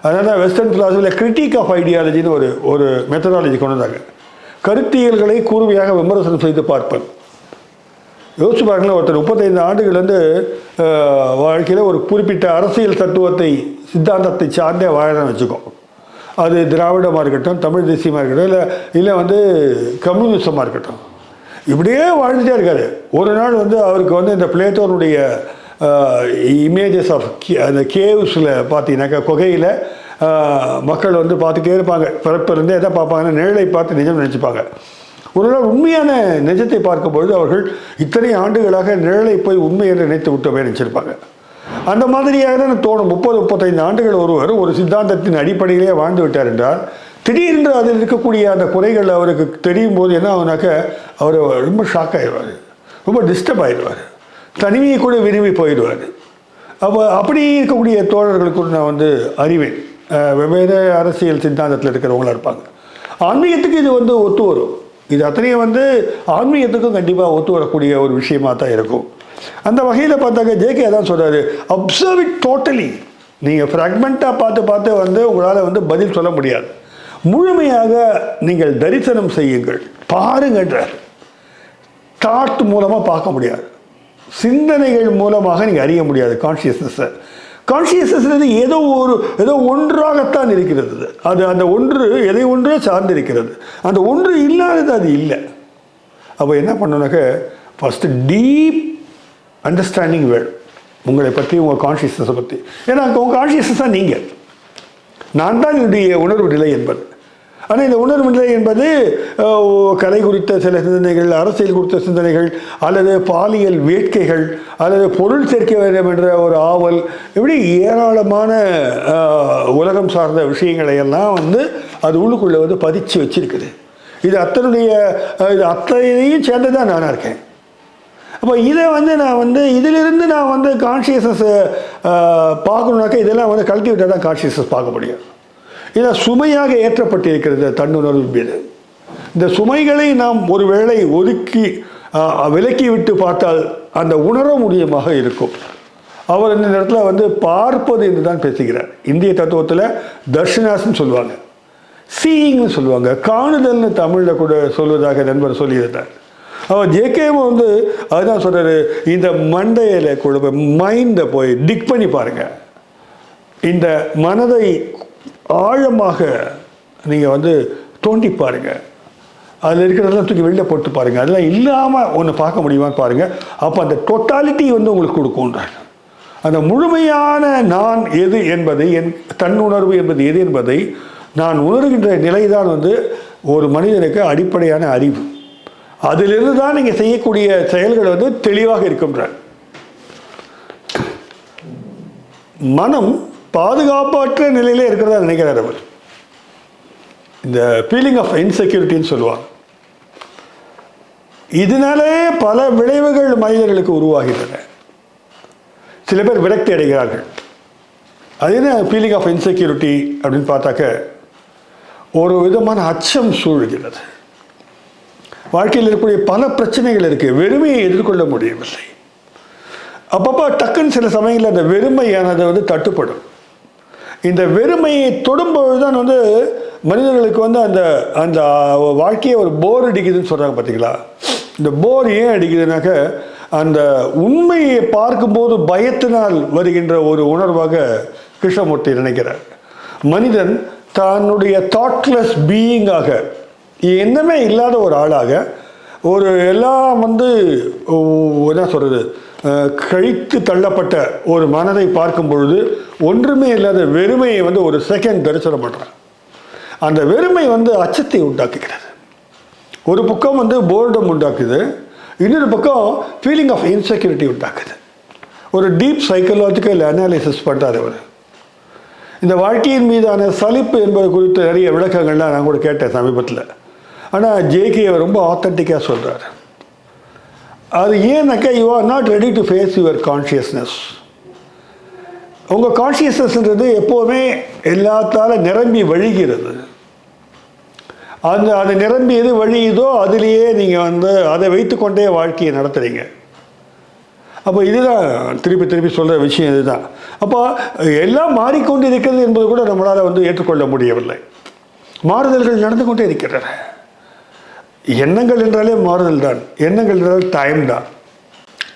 அதனால வெஸ்டர்ன் ஃபிலாசபியில் கிரிட்டிக் ஆஃப் ஐடியாலஜின்னு ஒரு மெத்தடாலஜி கொண்டு வந்தாங்க. கருத்தியல்களை கூர்மையாக விமர்சனம் செய்து பார்ப்பது. யோசிச்சு பாருங்களேன், ஒருத்தர் 35 ஆண்டுகள் வந்து வாழ்க்கையில் ஒரு குறிப்பிட்ட அரசியல் தத்துவத்தை சித்தாந்தத்தை சார்ந்தே வாழன்னு வச்சுக்கோ. அது திராவிடமாக இருக்கட்டும், தமிழ் தேசியமாக இருக்கட்டும், இல்லை வந்து கம்யூனிசமாக இருக்கட்டும், இப்படியே வாழ்ந்துட்டே இருக்காரு. ஒரு நாள் வந்து அவருக்கு வந்து இந்த பிளேட்டோனுடைய இமேஜஸ் ஆஃப் அந்த கேவ்ஸில் பார்த்தீங்கன்னாக்கா குகையில் மக்கள் வந்து பார்த்துட்டே இருப்பாங்க. பிறப்பிலேருந்து எதை பார்ப்பாங்கன்னா நிழலை பார்த்து நிஜம் நினச்சிப்பாங்க. ஒரு நாள் உண்மையான நிஜத்தை பார்க்கும்பொழுது அவர்கள் இத்தனை ஆண்டுகளாக நிழலை போய் உண்மை என்று நினைத்து விட்டோமே நினச்சிருப்பாங்க. அந்த மாதிரியாக தான் தோணும். 30-35 ஆண்டுகள் ஒருவர் ஒரு சித்தாந்தத்தின் அடிப்படையிலே வாழ்ந்து விட்டார் என்றால் திடீரென்று அதில் இருக்கக்கூடிய அந்த குறைகள் அவருக்கு தெரியும் போது என்ன ஆகுனாக்க அவர் ரொம்ப ஷாக் ஆகிடுவார், ரொம்ப டிஸ்டர்ப் ஆகிடுவார், தனிமையை கூட விரும்பி போயிடுவார். அப்போ அப்படி இருக்கக்கூடிய தோழர்களுக்கு நான் வந்து அறிவேன். வெவ்வேறு அரசியல் சித்தாந்தத்தில் இருக்கிறவங்களாக இருப்பாங்க. ஆன்மீகத்துக்கு இது வந்து ஒத்து வரும். இது அத்தனையும் வந்து ஆன்மீகத்துக்கும் கண்டிப்பாக ஒத்து வரக்கூடிய ஒரு விஷயமாக தான் இருக்கும். அந்த வகையில் பார்த்தாக்க ஜேகே தான் சொல்கிறாரு, அப்சர்வ் இட் டோட்டலி. நீங்கள் ஃப்ராக்மெண்ட்டாக பார்த்து வந்து உங்களால் வந்து பதில் சொல்ல முடியாது. முழுமையாக நீங்கள் தரிசனம் செய்யுங்கள், பாருங்கன்றார். தாட் மூலமாக பார்க்க முடியாது, சிந்தனைகள் மூலமாக நீங்கள் அறிய முடியாது கான்ஷியஸ்னஸை. கான்ஷியஸ்னஸ் ஏதோ ஒன்றாகத்தான் இருக்கிறது. அது அந்த ஒன்று எதை ஒன்றே சார்ந்து இருக்கிறது. அந்த ஒன்று இல்லாதது அது இல்லை. அப்போ என்ன பண்ணணுனாக்க ஃபஸ்ட்டு டீப் அண்டர்ஸ்டாண்டிங் வேணும் உங்களை பற்றி, உங்கள் கான்ஷியஸ்னஸை பற்றி. ஏன்னா உங்கள் கான்ஷியஸ்னஸ் தான் நீங்கள். நான் தான் என்னுடைய உணர்வு நிலை என்பது. ஆனால் இந்த உணர்வு நிலை என்பது கலை குறித்த சில சிந்தனைகள், அரசியல் குறித்த சிந்தனைகள், அல்லது பாலியல் வேட்கைகள், அல்லது பொருள் சேர்க்க வேண்டும் என்ற ஒரு ஆவல், இப்படி ஏராளமான உலகம் சார்ந்த விஷயங்களை எல்லாம் வந்து அது உள்ளுக்குள்ளே வந்து பதிச்சு வச்சிருக்குது. இது அத்தனையும் சேர்ந்து தான் நானாக இருக்கேன். அப்போ இதை வந்து நான் வந்து இதிலிருந்து நான் வந்து கான்ஷியஸ்னஸை பார்க்கணுன்னாக்கா இதெல்லாம் வந்து கழட்டி விட்டால் தான் கான்ஷியஸ்னஸ் பார்க்க முடியும். இதை சுமையாக ஏற்றப்பட்டிருக்கிறது தன்னுணர்வு மீது. இந்த சுமைகளை நாம் ஒரு வேளை ஒதுக்கி விலக்கி விட்டு பார்த்தால் அந்த உணர முடியமாக இருக்கும். அவர் இந்த இடத்துல வந்து பார்ப்பது என்று தான் பேசுகிறார். இந்திய தத்துவத்தில் தர்ஷனாஸ்ன்னு சொல்லுவாங்க, சீயிங்னு சொல்லுவாங்க, காணுதல்னு தமிழில் கூட சொல்வதாக நண்பர் சொல்லியிருந்தார். அவர் ஜேகேவும் வந்து அதுதான் சொல்கிறாரு, இந்த மண்டையில் கூட மைண்டை போய் டிக் பண்ணி பாருங்கள், இந்த மனதை ஆழமாக நீங்கள் வந்து தோண்டி பாருங்கள், அதில் இருக்கிறதெல்லாம் தூக்கி வெளியில் போட்டு பாருங்கள், அதெல்லாம் இல்லாமல் ஒன்று பார்க்க முடியுமான்னு பாருங்கள். அப்போ அந்த டோட்டாலிட்டி வந்து உங்களுக்கு கொடுக்கும்ன்றாங்க. அந்த முழுமையான நான் எது என்பதை, என் தன்னுணர்வு என்பது எது என்பதை நான் உணர்கின்ற நிலை தான் வந்து ஒரு மனிதனுக்கு அடிப்படையான அறிவு. அதிலிருந்து தான் நீங்கள் செய்யக்கூடிய செயல்கள் வந்து தெளிவாக இருக்கின்றார். மனம் பாதுகாப்பற்ற நிலையிலே இருக்கிறதா நினைக்கிறார் அவர். இந்த ஃபீலிங் ஆஃப் இன்செக்யூரிட்டின்னு சொல்லுவாங்க. இதனாலே பல விளைவுகள் மனிதர்களுக்கு உருவாகின்றன. சில பேர் விரக்தி அடைகிறார்கள். அது என்ன ஃபீலிங் ஆஃப் இன்செக்யூரிட்டி அப்படின்னு பார்த்தாக்க ஒரு விதமான அச்சம் சூழ்கிறது. வாழ்க்கையில் இருக்கக்கூடிய பல பிரச்சனைகள் இருக்குது, வெறுமையை எதிர்கொள்ள முடியவில்லை. அப்பப்போ டக்குன்னு சில சமயங்களில் அந்த வெறுமையானது வந்து தட்டுப்படும். இந்த வெறுமையை தொடும்பொழுது தான் வந்து மனிதர்களுக்கு வந்து அந்த அந்த வாழ்க்கையை ஒரு போர் அடிக்குதுன்னு சொல்கிறாங்க பார்த்தீங்களா. இந்த போர் ஏன் அடிக்குதுனாக்க அந்த உண்மையை பார்க்கும்போது பயத்தினால் வருகின்ற ஒரு உணர்வாக கிருஷ்ணமூர்த்தி நினைக்கிறார். மனிதன் தன்னுடைய தாட்லெஸ் பீயிங்காக, எண்ணமே இல்லாத ஒரு ஆளாக, ஒரு எல்லாம் வந்து என்ன சொல்கிறது, கழித்து தள்ளப்பட்ட ஒரு மனதை பார்க்கும் பொழுது ஒன்றுமே இல்லாத வெறுமையை வந்து ஒரு செகண்ட் தரிசனம் பண்ணுறான். அந்த வெறுமை வந்து அச்சத்தை உண்டாக்குகிறது. ஒரு பக்கம் வந்து போர்டம் உண்டாக்குது, இன்னொரு பக்கம் ஃபீலிங் ஆஃப் இன்செக்யூரிட்டி உண்டாக்குது. ஒரு டீப் சைக்கலாஜிக்கல் அனாலிசிஸ் பண்ணுறாரு அவர். இந்த வாழ்க்கையின் மீதான சலிப்பு என்பது குறித்து நிறைய விளக்கங்கள்லாம் நான் கூட கேட்டேன் சமீபத்தில். ஆனால் ஜேகே ரொம்ப ஆத்தென்டிக்காக சொல்கிறார். அது ஏன்னாக்கா you are not ready to face your consciousness. உங்கள் கான்ஷியஸ்னஸ்ன்றது எப்போவுமே எல்லாத்தால நிரம்பி வழிகிறது. அது நிரம்பி எது வழியுதோ அதுலேயே நீங்கள் வந்து அதை வைத்துக்கொண்டே வாழ்க்கையை நடத்துகிறீங்க. அப்போ இதுதான் திருப்பி திருப்பி சொல்கிற விஷயம் இதுதான். அப்போ எல்லாம் மாறிக்கொண்டு இருக்கிறது என்பது கூட நம்மளால் வந்து ஏற்றுக்கொள்ள முடியவில்லை. மாறுதல்கள் நடந்து கொண்டே இருக்கின்றன. எண்ணங்கள் என்றாலே மாறுதல் தான், எண்ணங்கள் என்றால் டைம் தான்.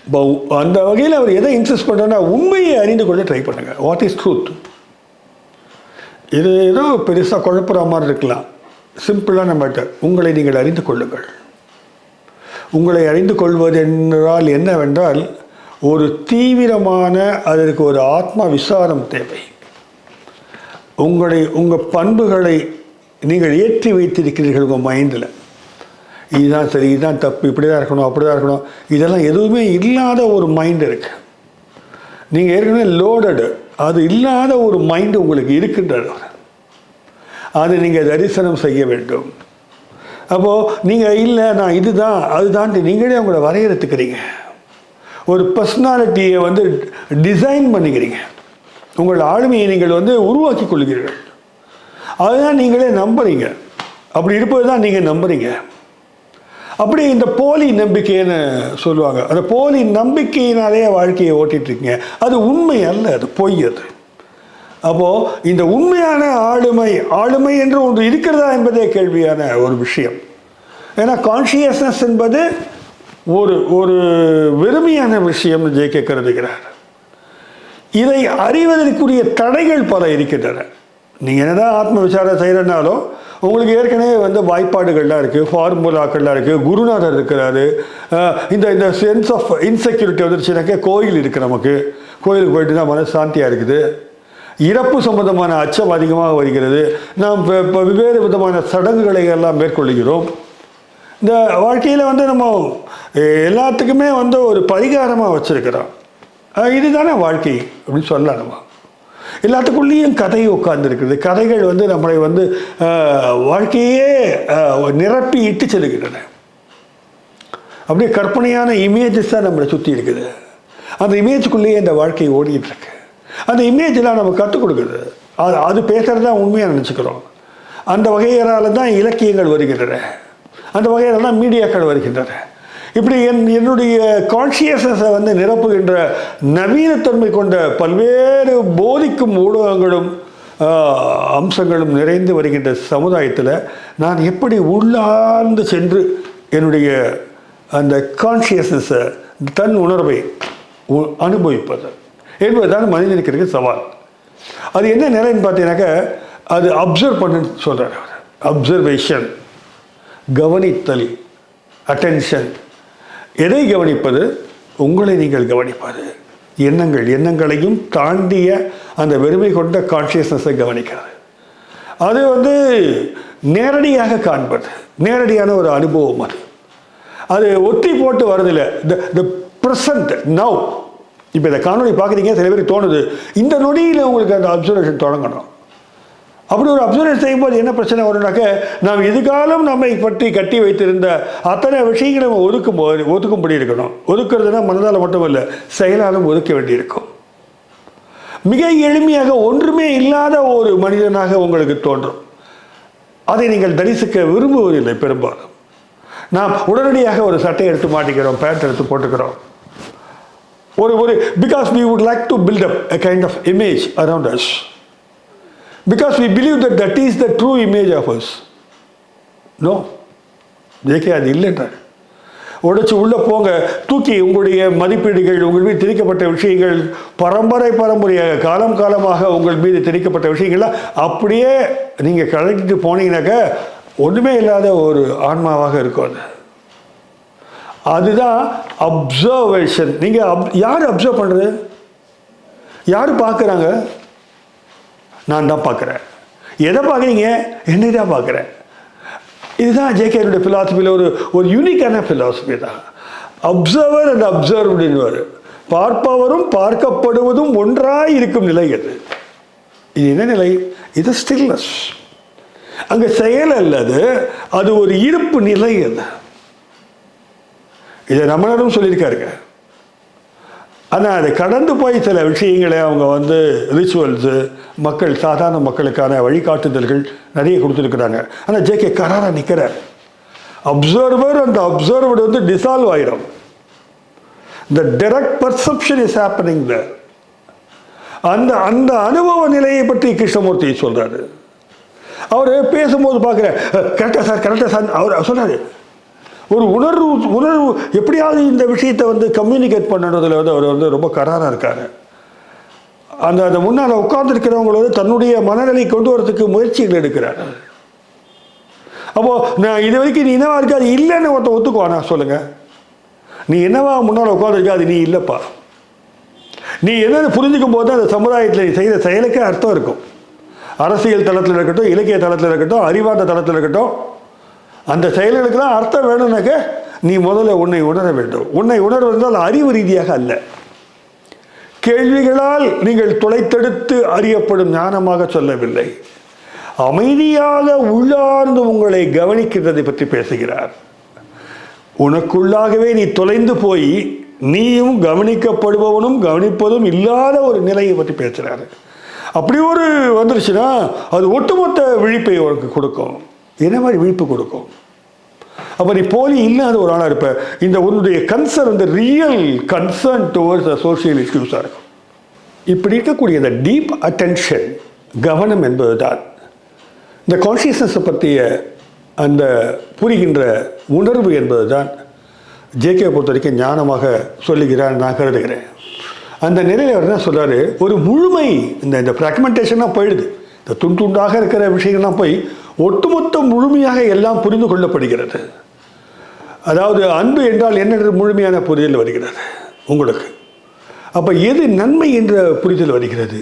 இப்போ அந்த வகையில் அவர் எதை இன்சிஸ்ட் பண்ணுறோன்னா உண்மையை அறிந்து கொள்ள ட்ரை பண்ணுங்கள். What is truth? இது ஏதோ பெருசாக குழப்புற மாதிரி இருக்கலாம். சிம்பிளான மேட்டர். உங்களை நீங்கள் அறிந்து கொள்ளுங்கள். உங்களை அறிந்து கொள்வது என்றால் என்னவென்றால் ஒரு தீவிரமான அதற்கு ஒரு ஆத்ம விசாரம் தேவை. உங்கள் பண்புகளை நீங்கள் ஏற்றி வைத்திருக்கிறீர்கள் உங்கள் மைண்டில். இதுதான் சரி, இதுதான் தப்பு, இப்படி தான் இருக்கணும், அப்படி தான் இருக்கணும், இதெல்லாம் எதுவுமே இல்லாத ஒரு மைண்டு இருக்குது. நீங்கள் ஏற்கனவே லோடடு, அது இல்லாத ஒரு மைண்டு உங்களுக்கு இருக்கின்றது. அதை நீங்கள் தரிசனம் செய்ய வேண்டும். அப்போது நீங்கள் இல்லை நான் இதுதான் அதுதான் நீங்களே உங்களை வரையறுத்துக்கிறீங்க. ஒரு பர்சனாலிட்டியை வந்து டிசைன் பண்ணிக்கிறீங்க. உங்கள் ஆளுமையை நீங்கள் வந்து உருவாக்கி கொள்கிறீர்கள். அதுதான் நீங்களே நம்புறீங்க. அப்படி இருப்பது தான் நீங்கள் நம்புறீங்க. அப்படி இந்த போலி நம்பிக்கைன்னு சொல்லுவாங்க. அந்த போலி நம்பிக்கையினாலே வாழ்க்கையை ஓட்டிகிட்ருக்கீங்க. அது உண்மை அல்ல, அது பொய். அது அப்போது இந்த உண்மையான ஆளுமை என்று ஒன்று இருக்கிறதா என்பதே கேள்வியான ஒரு விஷயம். ஏன்னா கான்ஷியஸ்னஸ் என்பது ஒரு ஒரு வெறுமையான விஷயம் ஜேகே கருதுகிறார். இதை அறிவதற்குரிய தடைகள் பல இருக்கின்றன. நீங்கள் என்னதான் ஆத்ம விசாரம் செய்கிறனாலும் உங்களுக்கு ஏற்கனவே வந்து வாய்ப்பாடுகள்லாம் இருக்குது, ஃபார்முலாக்கள்லாம் இருக்குது, குருநாதர் இருக்கிறாரு. இந்த சென்ஸ் ஆஃப் இன்செக்யூரிட்டி வந்துருச்சுனாக்கா கோயில் இருக்குது. நமக்கு கோயிலுக்கு போயிட்டு தான் மனசாந்தியாக இருக்குது. இறப்பு சம்பந்தமான அச்சம் அதிகமாக வருகிறது. நாம் இப்போ வெவ்வேறு விதமான சடங்குகளை எல்லாம் மேற்கொள்கிறோம். இந்த வாழ்க்கையில் வந்து நம்ம எல்லாத்துக்குமே வந்து ஒரு பரிகாரமாக வச்சுருக்கிறோம். இதுதானே வாழ்க்கை அப்படின்னு சொல்லலாம். நம்ம எல்லாத்துக்குள்ளேயும் கதை உட்கார்ந்துருக்கிறது. கதைகள் வந்து நம்மளை வந்து வாழ்க்கையே நிரப்பி இட்டு செல்கின்றன. அப்படியே கற்பனையான இமேஜஸ் தான் நம்மளை சுற்றி இருக்குது. அந்த இமேஜுக்குள்ளேயே இந்த வாழ்க்கை ஓடிக்கிட்டு இருக்கு. அந்த இமேஜெலாம் நம்ம கற்றுக் கொடுக்குது. அது பேசுகிறது தான் உண்மையாக நினச்சிக்கிறோம். அந்த வகையால் தான் இலக்கியங்கள் வருகின்றன. அந்த வகையில் தான் மீடியாக்கள் வருகின்றன. இப்படி என்னுடைய கான்ஷியஸ்னஸை வந்து நிரப்புகின்ற நவீனத்தன்மை கொண்ட பல்வேறு போதிக்கும் ஊடகங்களும் அம்சங்களும் நிறைந்து வருகின்ற சமுதாயத்தில் நான் எப்படி உள்ளார்ந்து சென்று என்னுடைய அந்த கான்ஷியஸ்னஸை, தன் உணர்வை அனுபவிப்பது என்பதுதான் மனிதனுக்கு இருக்கிற சவால். அது என்ன நிலைன்னு பார்த்தீங்கன்னாக்கா அது அப்சர்வ் பண்ணுன்னு சொல்கிறார். அப்சர்வேஷன், கவனித்தல், அட்டென்ஷன். எதை கவனிப்பது? உங்களை நீங்கள் கவனிப்பது. எண்ணங்களையும் தாண்டிய அந்த வெறுமை கொண்ட கான்ஷியஸ்னஸை கவனிக்கிறது. அது வந்து நேரடியாக காண்பது, நேரடியான ஒரு அனுபவம். அது ஒத்தி போட்டு வரதில்லை. The present now. இப்போ இந்த காணொலி பார்க்குறீங்க, சில பேருக்கு தோணுது இந்த நொடியில் உங்களுக்கு அந்த அப்சர்வேஷன் தொடங்கணும். அப்படி ஒரு அப்சர்வேஷன் செய்யும்போது என்ன பிரச்சனை வரும்னாக்க, நாம் எதிர்காலம் நம்மை பற்றி கட்டி வைத்திருந்த அத்தனை விஷயங்களை நம்ம ஒதுக்கும்படி இருக்கணும். ஒதுக்குறதுனா மனதால் மட்டும் இல்லை, செயலாலும் ஒதுக்க வேண்டியிருக்கும். மிக எளிமையாக ஒன்றுமே இல்லாத ஒரு மனிதனாக உங்களுக்கு தோன்றும். அதை நீங்கள் தரிசிக்க விரும்புவதில்லை பெரும்பாலும். நாம் உடனடியாக ஒரு சட்டை எடுத்து மாட்டிக்கிறோம், பேண்ட் எடுத்து போட்டுக்கிறோம். ஒரு because we would like to build up a kind of image around us. Because we believe that that is the true image of us. No. JK அது இல்லைன்றார். உடைச்சு உள்ளே போங்க, தூக்கி உங்களுடைய மதிப்பீடுகள், உங்கள் மீது திணிக்கப்பட்ட விஷயங்கள், பரம்பரையாக காலமாக உங்கள் மீது திணிக்கப்பட்ட விஷயங்கள்லாம் அப்படியே நீங்கள் கலட்டிட்டு போனீங்கன்னாக்க ஒன்றுமே இல்லாத ஒரு ஆன்மாவாக இருக்கும். அதுதான் அப்சர்வேஷன். நீங்கள் யார் அப்சர்வ் பண்ணுறது? யார் பார்க்குறாங்க? நான் தான் பார்க்குறேன். எதை பார்க்குறீங்க? என்னை தான் பார்க்குறேன். இதுதான் ஜேகேனுடைய ஃபிலாசபியில் ஒரு யூனிக்கான ஃபிலாசபி தான். அப்சர்வர் அண்ட் அப்சர்வ்டுன்னு பார்ப்பவரும் பார்க்கப்படுவதும் ஒன்றாய் இருக்கும் நிலை அது. இது என்ன நிலை? இது ஸ்டில்னஸ். அங்கே செயல் அல்லது அது ஒரு இருப்பு நிலை. அது இதை ரமணரும் சொல்லியிருக்காருங்க. ஆனால் அதை கடந்து போய் சில விஷயங்களை அவங்க ரிச்சுவல்ஸு, சாதாரண மக்களுக்கான வழிகாட்டுதல்கள் நிறைய கொடுத்துருக்குறாங்க. ஆனால் ஜேகே கராராக நிற்கிறார். அப்சர்வர் அந்த அப்சர்வர்டு டிசால்வ் ஆயிடும். The direct perception is happening there. அந்த அனுபவ நிலையை பற்றி கிருஷ்ணமூர்த்தி சொல்கிறாரு. அவர் பேசும்போது பார்க்குறேன், கரெக்டாக சார் அவர் சொல்கிறாரு, ஒரு உணர்வு எப்படியாவது இந்த விஷயத்தை கம்யூனிகேட் பண்ணுறதுல அவர் ரொம்ப கராராக இருக்கார். அந்த முன்னால் உட்கார்ந்துருக்கிறவங்கள தன்னுடைய மனநிலை கொண்டு வரதுக்கு முயற்சிகள் எடுக்கிறார். அப்போது நான் இது வரைக்கும் நீ என்னவா இருக்காது இல்லைன்னு ஒருத்தன் ஒத்துக்குவானா சொல்லுங்கள்? நீ என்னவா முன்னால் உட்காந்துருக்கா, அது நீ இல்லைப்பா. நீ என்னென்னு புரிஞ்சுக்கும் போது அந்த சமுதாயத்தில் நீ செய்கிற செயலுக்கே அர்த்தம் இருக்கும். அரசியல் தளத்தில் இருக்கட்டும், இலக்கிய தளத்தில் இருக்கட்டும், அறிவார்ந்த தளத்தில் இருக்கட்டும், அந்த செயல்களுக்கெல்லாம் அர்த்தம் வேணும்னாக்க நீ முதல்ல உன்னை உணர வேண்டும். உன்னை உணர்வதால் அறிவு ரீதியாக அல்ல, கேள்விகளால் நீங்கள் துளைத்தெடுத்து அறியப்படும் ஞானமாக சொல்லவில்லை. அமைதியாக உள்ளார்ந்து உங்களை கவனிக்கிறதை பற்றி பேசுகிறார். உனக்குள்ளாகவே நீ தொலைந்து போய் நீயும் கவனிக்கப்படுபவனும் கவனிப்பதும் இல்லாத ஒரு நிலையை பற்றி பேசுகிறாரு. அப்படி ஒரு வந்துருச்சுன்னா அது ஒட்டுமொத்த விழிப்பை உனக்கு கொடுக்கும். என்ன மாதிரி விழிப்பு கொடுக்கும்? அப்போ நீ போலி இல்லாத ஒரு ஆளாக இருப்ப. இந்த உன்னுடைய concern real concern towards social இஷ்யூஸாக இருக்கும். இப்படி இருக்கக்கூடிய இந்த டீப் அட்டென்ஷன், கவனம் என்பது தான் இந்த கான்ஷியஸ்னஸை பற்றிய அந்த புரிகின்ற உணர்வு என்பது தான் ஜேகே பொறுத்த வரைக்கும் ஞானமாக சொல்லுகிறார் நான் கருதுகிறேன். அந்த நிலையில் அவர் என்ன சொல்கிறாரு, ஒரு முழுமை இந்த ஃப்ராக்மெண்டேஷனாக போயிடுது. இந்த துண்டாக இருக்கிற விஷயங்கள்லாம் போய் ஒட்டுமொத்த முழுமையாக எல்லாம் புரிந்து கொள்ளப்படுகிறது. அதாவது அன்பு என்றால் என்ன என்ற முழுமையான புரிதல் வருகிறது உங்களுக்கு. அப்போ எது நன்மை என்ற புரிதல் வருகிறது,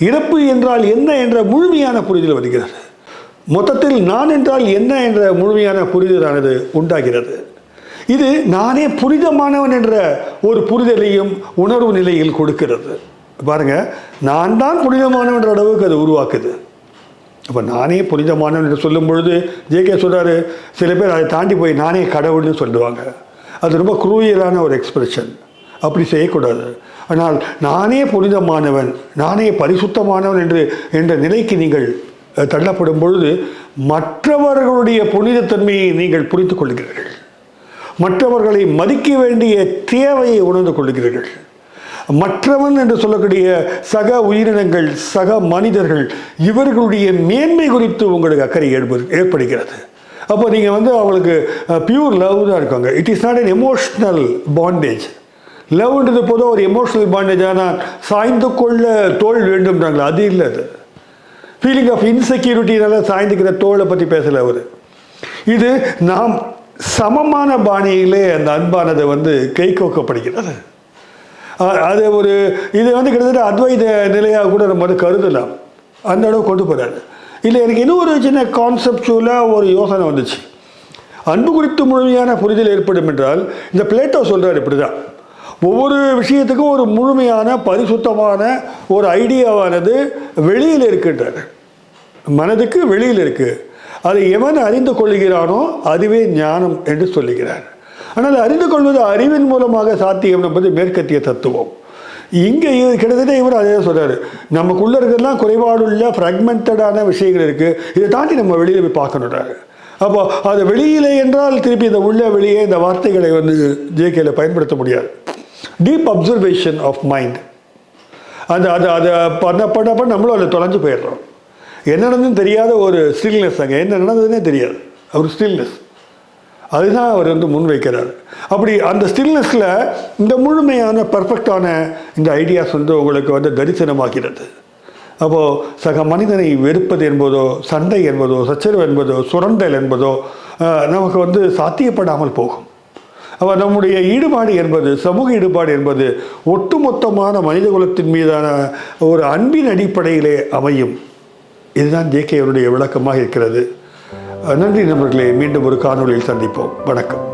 இறப்பு என்றால் என்ன என்ற முழுமையான புரிதல் வருகிறது, மொத்தத்தில் நான் என்றால் என்ன என்ற முழுமையான புரிதலானது உண்டாகிறது. இது நானே புனிதமானவன் என்ற ஒரு புரிதலையும் உணர்வு நிலையில் கொடுக்கிறது. பாருங்க, நான் தான் புனிதமானவன் என்ற அளவுக்கு அது உருவாக்குது. அப்போ நானே புனிதமானவன் என்று சொல்லும் பொழுது ஜேகே சொல்கிறாரு, சில பேர் அதை தாண்டி போய் நானே கடவுள்னு சொல்லுவாங்க. அது ரொம்ப குரூயலான ஒரு எக்ஸ்பிரஷன். அப்படி செய்யக்கூடாது. ஆனால் நானே புனிதமானவன், நானே பரிசுத்தமானவன் என்ற நிலைக்கு நீங்கள் தள்ளப்படும் பொழுது மற்றவர்களுடைய புனிதத்தன்மையை நீங்கள் புரிந்து கொள்கிறீர்கள். மற்றவர்களை மதிக்க வேண்டிய தேவையை உணர்ந்து கொள்கிறீர்கள். மற்றவன் என்று சொல்லக்கூடிய சக உயிரினங்கள், சக மனிதர்கள், இவர்களுடைய மேன்மை குறித்து உங்களுக்கு அக்கறை ஏற்படுகிறது. அப்போ நீங்கள் அவங்களுக்கு பியூர் லவ் தான் இருக்காங்க. It is not an emotional bondage. லவ்ன்றது பொதுவாக ஒரு எமோஷ்னல் பாண்டேஜ். ஆனால் சாய்ந்து கொள்ள தோல் வேண்டும்ன்றாங்களா, அது இல்லை. அது ஃபீலிங் ஆஃப் இன்செக்யூரிட்டினால சாய்ந்துக்கிற தோலை பற்றி பேசலை அவர். இது நாம் சமமான பாணியிலே அந்த அன்பானது கை கோக்கப்படுகிறது. அது இது கிட்டத்தட்ட அத்வைத நிலையாக கூட நம்ம கருதலாம். அந்த அளவு கொண்டு போகிறாரு. இல்லை, எனக்கு இன்னும் ஒரு சின்ன கான்செப்டுவலாக ஒரு யோசனை வந்துச்சு. அன்பு குறித்து முழுமையான புரிதல் ஏற்படும் என்றால் இந்த பிளேட்டோ சொல்கிறார் இப்படி தான், ஒவ்வொரு விஷயத்துக்கும் ஒரு முழுமையான பரிசுத்தமான ஒரு ஐடியாவானது வெளியில் இருக்கின்றார். மனதுக்கு வெளியில் இருக்குது. அதை எவன் அறிந்து கொள்கிறானோ அதுவே ஞானம் என்று சொல்லுகிறார். ஆனால் அறிந்து கொள்வது அறிவின் மூலமாக சாத்தியம் என்பது மேற்கத்திய தத்துவம். இங்கே கிட்டத்தட்ட இவர் அதே சொல்கிறார், நமக்குள்ளே இருக்கிறதுலாம் குறைபாடுள்ள ஃப்ராக்மெண்டடான விஷயங்கள் இருக்குது, இதை தாண்டி நம்ம வெளியில் போய் பார்க்கணுன்றாரு. அப்போ அது வெளியிலே என்றால் திருப்பி இந்த உள்ள வெளியே இந்த வார்த்தைகளை வந்து ஜேகேல பயன்படுத்த முடியாது. டீப் அப்சர்வேஷன் ஆஃப் மைண்ட், அதை பண்ண நம்மளும் அதில் தொலைஞ்சு போயிடுறோம். என்ன நடந்ததுன்னு தெரியாத ஒரு ஸ்டில்னஸ், அங்கே என்ன நடந்ததுன்னே தெரியாது, அவர் ஸ்டில்னஸ், அதுதான் அவர் வந்து முன்வைக்கிறார். அப்படி அந்த ஸ்டில்னஸில் இந்த முழுமையான பர்ஃபெக்டான இந்த ஐடியாஸ் வந்து உங்களுக்கு வந்து தரிசனமாகிறது. அப்போது சக மனிதனை வெறுப்பது என்பதோ, சண்டை என்பதோ, சச்சரவு என்பதோ, சுரண்டல் என்பதோ நமக்கு வந்து சாத்தியப்படாமல் போகும். அப்போ நம்முடைய ஈடுபாடு என்பது, சமூக ஈடுபாடு என்பது ஒட்டுமொத்தமான மனித குலத்தின் மீதான ஒரு அன்பின் அடிப்படையிலே அமையும். இதுதான் ஜேகே அவருடைய விளக்கமாக இருக்கிறது. நன்றி நண்பர்களே, மீண்டும் ஒரு காணொளியில் சந்திப்போம். வணக்கம்.